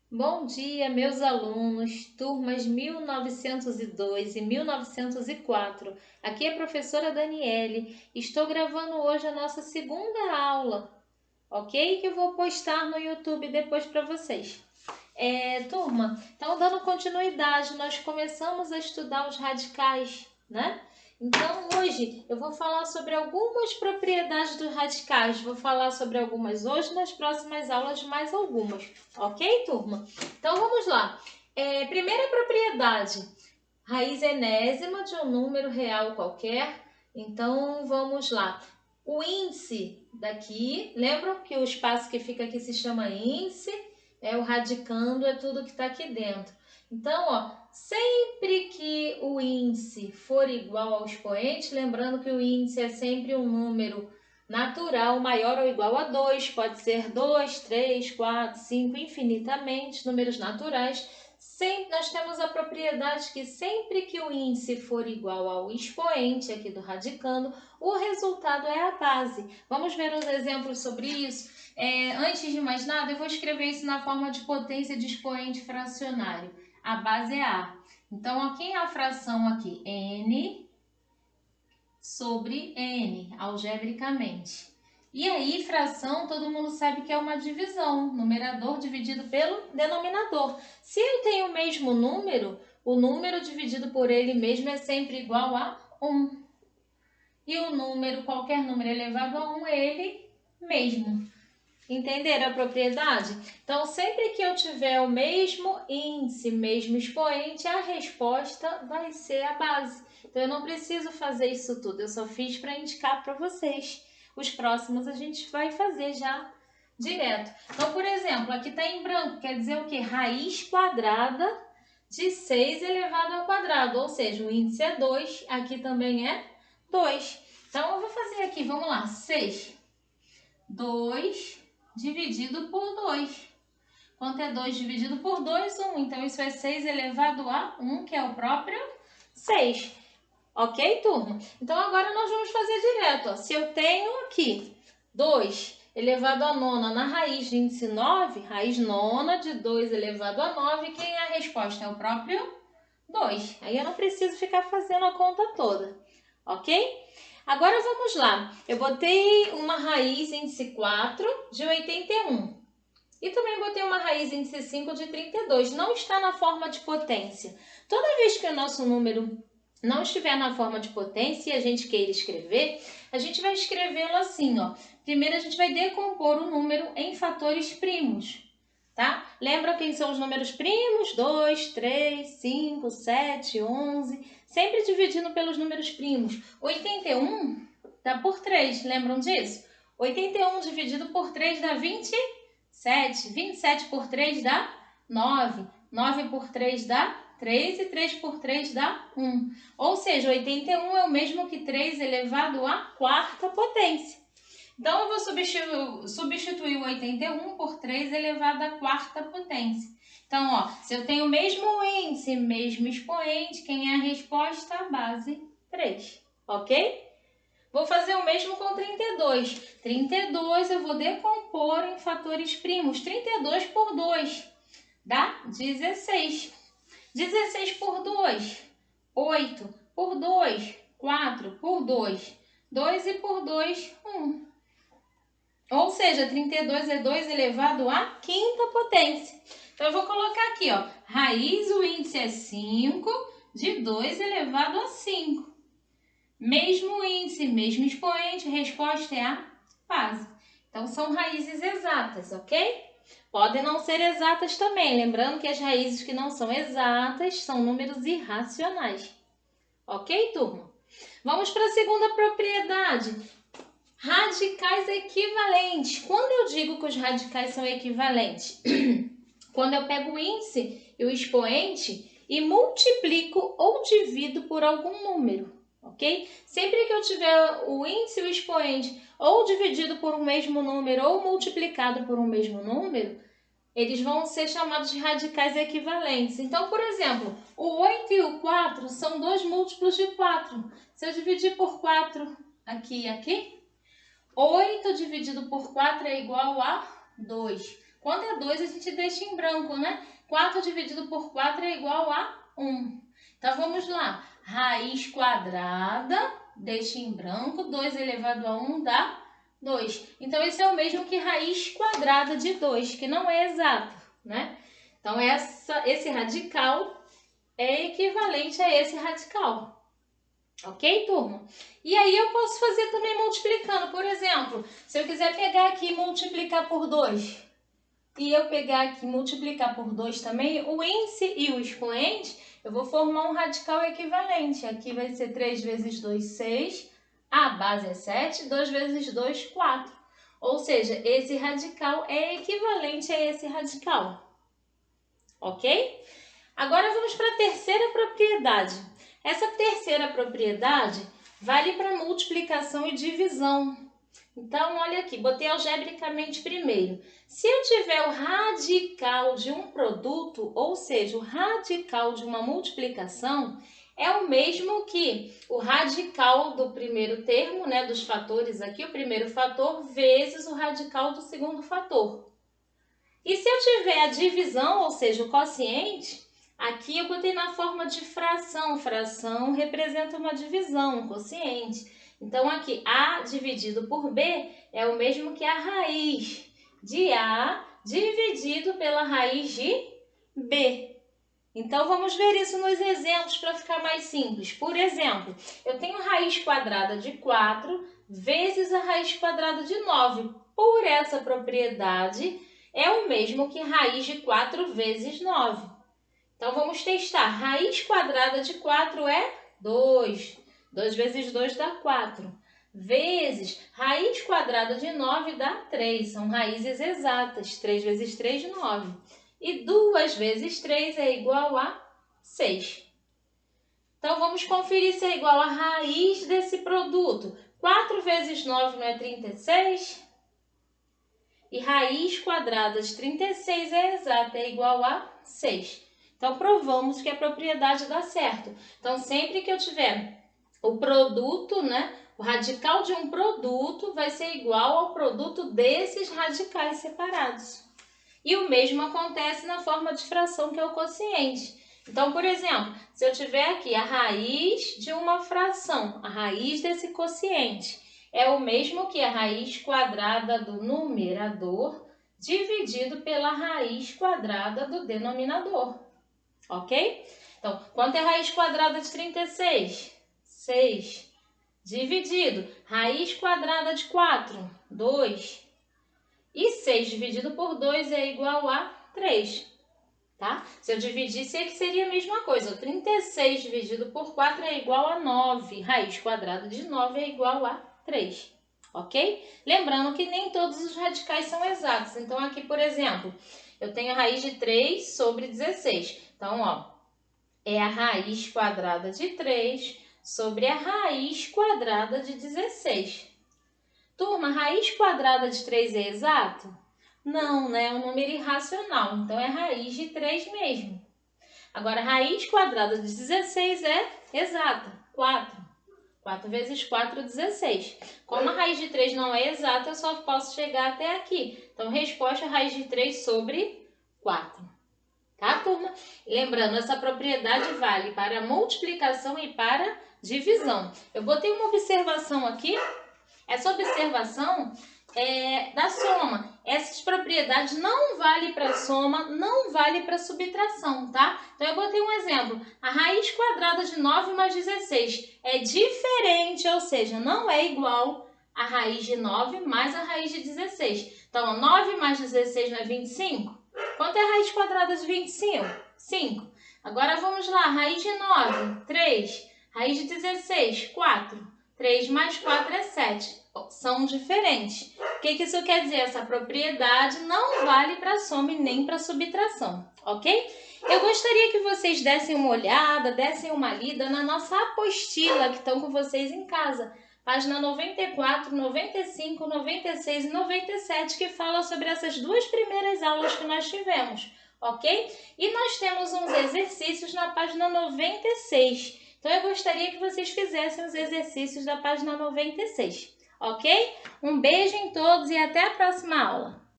Bom dia, meus alunos, turmas 1902 e 1904. Aqui é a professora Daniele. Estou gravando hoje a nossa segunda aula, ok? Que eu vou postar no YouTube depois para vocês. Turma, então dando continuidade, nós começamos a estudar os radicais, né? Então hoje eu vou falar sobre algumas propriedades dos radicais, vou falar sobre algumas hoje, nas próximas aulas mais algumas, ok, turma? Então vamos lá. Primeira propriedade, raiz enésima de um número real qualquer. Então vamos lá. O índice daqui, lembram que o espaço que fica aqui se chama índice? O radicando é tudo que está aqui dentro. Então, ó, sempre que o índice for igual ao expoente, lembrando que o índice é sempre um número natural maior ou igual a 2, pode ser 2, 3, 4, 5, infinitamente, números naturais. Sempre, nós temos a propriedade que sempre que o índice for igual ao expoente aqui do radicando, o resultado é a base. Vamos ver uns exemplos sobre isso? Antes de mais nada, eu vou escrever isso na forma de potência de expoente fracionário. A base é A. Então, ó, quem é a fração aqui? N sobre N, algebricamente. E aí, fração, todo mundo sabe que é uma divisão, numerador dividido pelo denominador. Se eu tenho o mesmo número, o número dividido por ele mesmo é sempre igual a 1. E o número, qualquer número elevado a 1, é ele mesmo. Entenderam a propriedade? Então, sempre que eu tiver o mesmo índice, mesmo expoente, a resposta vai ser a base. Então, eu não preciso fazer isso tudo, eu só fiz para indicar para vocês. Os próximos a gente vai fazer já direto. Então, por exemplo, aqui está em branco, quer dizer o quê? Raiz quadrada de 6 elevado ao quadrado, ou seja, o índice é 2, aqui também é 2. Então, eu vou fazer aqui, vamos lá, 6. 2 dividido por 2. Quanto é 2 dividido por 2? 1. Então, isso é 6 elevado a 1, que é o próprio 6. Ok, turma? Então, agora nós vamos fazer direto. Ó. Se eu tenho aqui 2 elevado a nona na raiz de índice 9, raiz nona de 2 elevado a 9, quem é a resposta? É o próprio 2. Aí eu não preciso ficar fazendo a conta toda. Ok? Agora vamos lá. Eu botei uma raiz índice 4 de 81. E também botei uma raiz índice 5 de 32. Não está na forma de potência. Toda vez que o nosso número não estiver na forma de potência e a gente queira escrever, a gente vai escrevê-lo assim, ó. Primeiro a gente vai decompor o número em fatores primos, tá? Lembra quem são os números primos? 2, 3, 5, 7, 11. Sempre dividindo pelos números primos. 81 dá por 3, lembram disso? 81 dividido por 3 dá 27. 27 por 3 dá 9. 9 por 3 dá 3 e 3 por 3 dá 1. Ou seja, 81 é o mesmo que 3 elevado à quarta potência. Então, eu vou substituir o 81 por 3 elevado à quarta potência. Então, ó, se eu tenho o mesmo índice, mesmo expoente, quem é a resposta? A base 3, ok? Vou fazer o mesmo com 32. 32 eu vou decompor em fatores primos. 32 por 2 dá 16. 16 por 2, 8. Por 2, 4. Por 2, 2 e por 2, 1. Ou seja, 32 é 2 elevado à quinta potência. Então, eu vou colocar aqui, ó, raiz, o índice é 5, de 2 elevado a 5. Mesmo índice, mesmo expoente, a resposta é a base. Então, são raízes exatas, ok? Podem não ser exatas também, lembrando que as raízes que não são exatas são números irracionais. Ok, turma? Vamos para a segunda propriedade. Radicais equivalentes. Quando eu digo que os radicais são equivalentes? Quando eu pego o índice e o expoente e multiplico ou divido por algum número, ok? Sempre que eu tiver o índice e o expoente ou dividido por um mesmo número ou multiplicado por um mesmo número, eles vão ser chamados de radicais equivalentes. Então, por exemplo, o 8 e o 4 são dois múltiplos de 4. Se eu dividir por 4 aqui e aqui, 8 dividido por 4 é igual a 2. Quando é 2, a gente deixa em branco, né? 4 dividido por 4 é igual a 1. Então, vamos lá. Raiz quadrada, deixa em branco, 2 elevado a 1 dá 2. Então, esse é o mesmo que raiz quadrada de 2, que não é exato, né? Então, esse radical é equivalente a esse radical. Ok, turma? E aí eu posso fazer também multiplicando. Por exemplo, se eu quiser pegar aqui e multiplicar por 2, e eu pegar aqui e multiplicar por 2 também, o índice e o expoente, eu vou formar um radical equivalente. Aqui vai ser 3 vezes 2, 6. A base é 7. 2 vezes 2, 4. Ou seja, esse radical é equivalente a esse radical. Ok? Agora vamos para a terceira propriedade. Essa terceira propriedade vale para multiplicação e divisão. Então, olha aqui, botei algebricamente primeiro. Se eu tiver o radical de um produto, ou seja, o radical de uma multiplicação, é o mesmo que o radical do primeiro termo, né, dos fatores aqui, o primeiro fator, vezes o radical do segundo fator. E se eu tiver a divisão, ou seja, o quociente, aqui eu botei na forma de fração. Fração representa uma divisão, um quociente. Então, aqui, A dividido por B é o mesmo que a raiz de A dividido pela raiz de B. Então, vamos ver isso nos exemplos para ficar mais simples. Por exemplo, eu tenho raiz quadrada de 4 vezes a raiz quadrada de 9. Por essa propriedade, é o mesmo que raiz de 4 vezes 9. Então, vamos testar. Raiz quadrada de 4 é 2. 2 vezes 2 dá 4. Vezes raiz quadrada de 9 dá 3. São raízes exatas. 3 vezes 3, 9. E 2 vezes 3 é igual a 6. Então, vamos conferir se é igual a raiz desse produto. 4 vezes 9 não é 36? E raiz quadrada de 36 é exata, é igual a 6. Então, provamos que a propriedade dá certo. Então, sempre que eu tiver o produto, né, o radical de um produto vai ser igual ao produto desses radicais separados. E o mesmo acontece na forma de fração, que é o quociente. Então, por exemplo, se eu tiver aqui a raiz de uma fração, a raiz desse quociente, é o mesmo que a raiz quadrada do numerador dividido pela raiz quadrada do denominador. Ok? Então, quanto é a raiz quadrada de 36? 6. Dividido. Raiz quadrada de 4? 2. E 6 dividido por 2 é igual a 3. Tá? Se eu dividisse, aqui seria a mesma coisa. O 36 dividido por 4 é igual a 9. Raiz quadrada de 9 é igual a 3. Ok? Lembrando que nem todos os radicais são exatos. Então, aqui, por exemplo, eu tenho a raiz de 3 sobre 16. Então, ó, é a raiz quadrada de 3 sobre a raiz quadrada de 16. Turma, raiz quadrada de 3 é exato? Não, né? É um número irracional, então é raiz de 3 mesmo. Agora, raiz quadrada de 16 é exata, 4. 4 vezes 4, 16. Como a raiz de 3 não é exata, eu só posso chegar até aqui. Então, resposta, raiz de 3 sobre 4. Tá, turma? Lembrando, essa propriedade vale para multiplicação e para divisão. Eu botei uma observação aqui. Essa observação é da soma. Essas propriedades não valem para soma, não vale para subtração, tá? Então, eu botei um exemplo. A raiz quadrada de 9 mais 16 é diferente, ou seja, não é igual a raiz de 9 mais a raiz de 16. Então, 9 mais 16 não é 25? Quanto é a raiz quadrada de 25? 5. Agora, vamos lá. Raiz de 9, 3. Raiz de 16, 4. 3 mais 4 é 7. São diferentes. O que isso quer dizer? Essa propriedade não vale para soma e nem para subtração, ok? Eu gostaria que vocês dessem uma olhada, dessem uma lida na nossa apostila que estão com vocês em casa. Página 94, 95, 96 e 97, que fala sobre essas duas primeiras aulas que nós tivemos, ok? E nós temos uns exercícios na página 96. Então, eu gostaria que vocês fizessem os exercícios da página 96, ok? Um beijo em todos e até a próxima aula!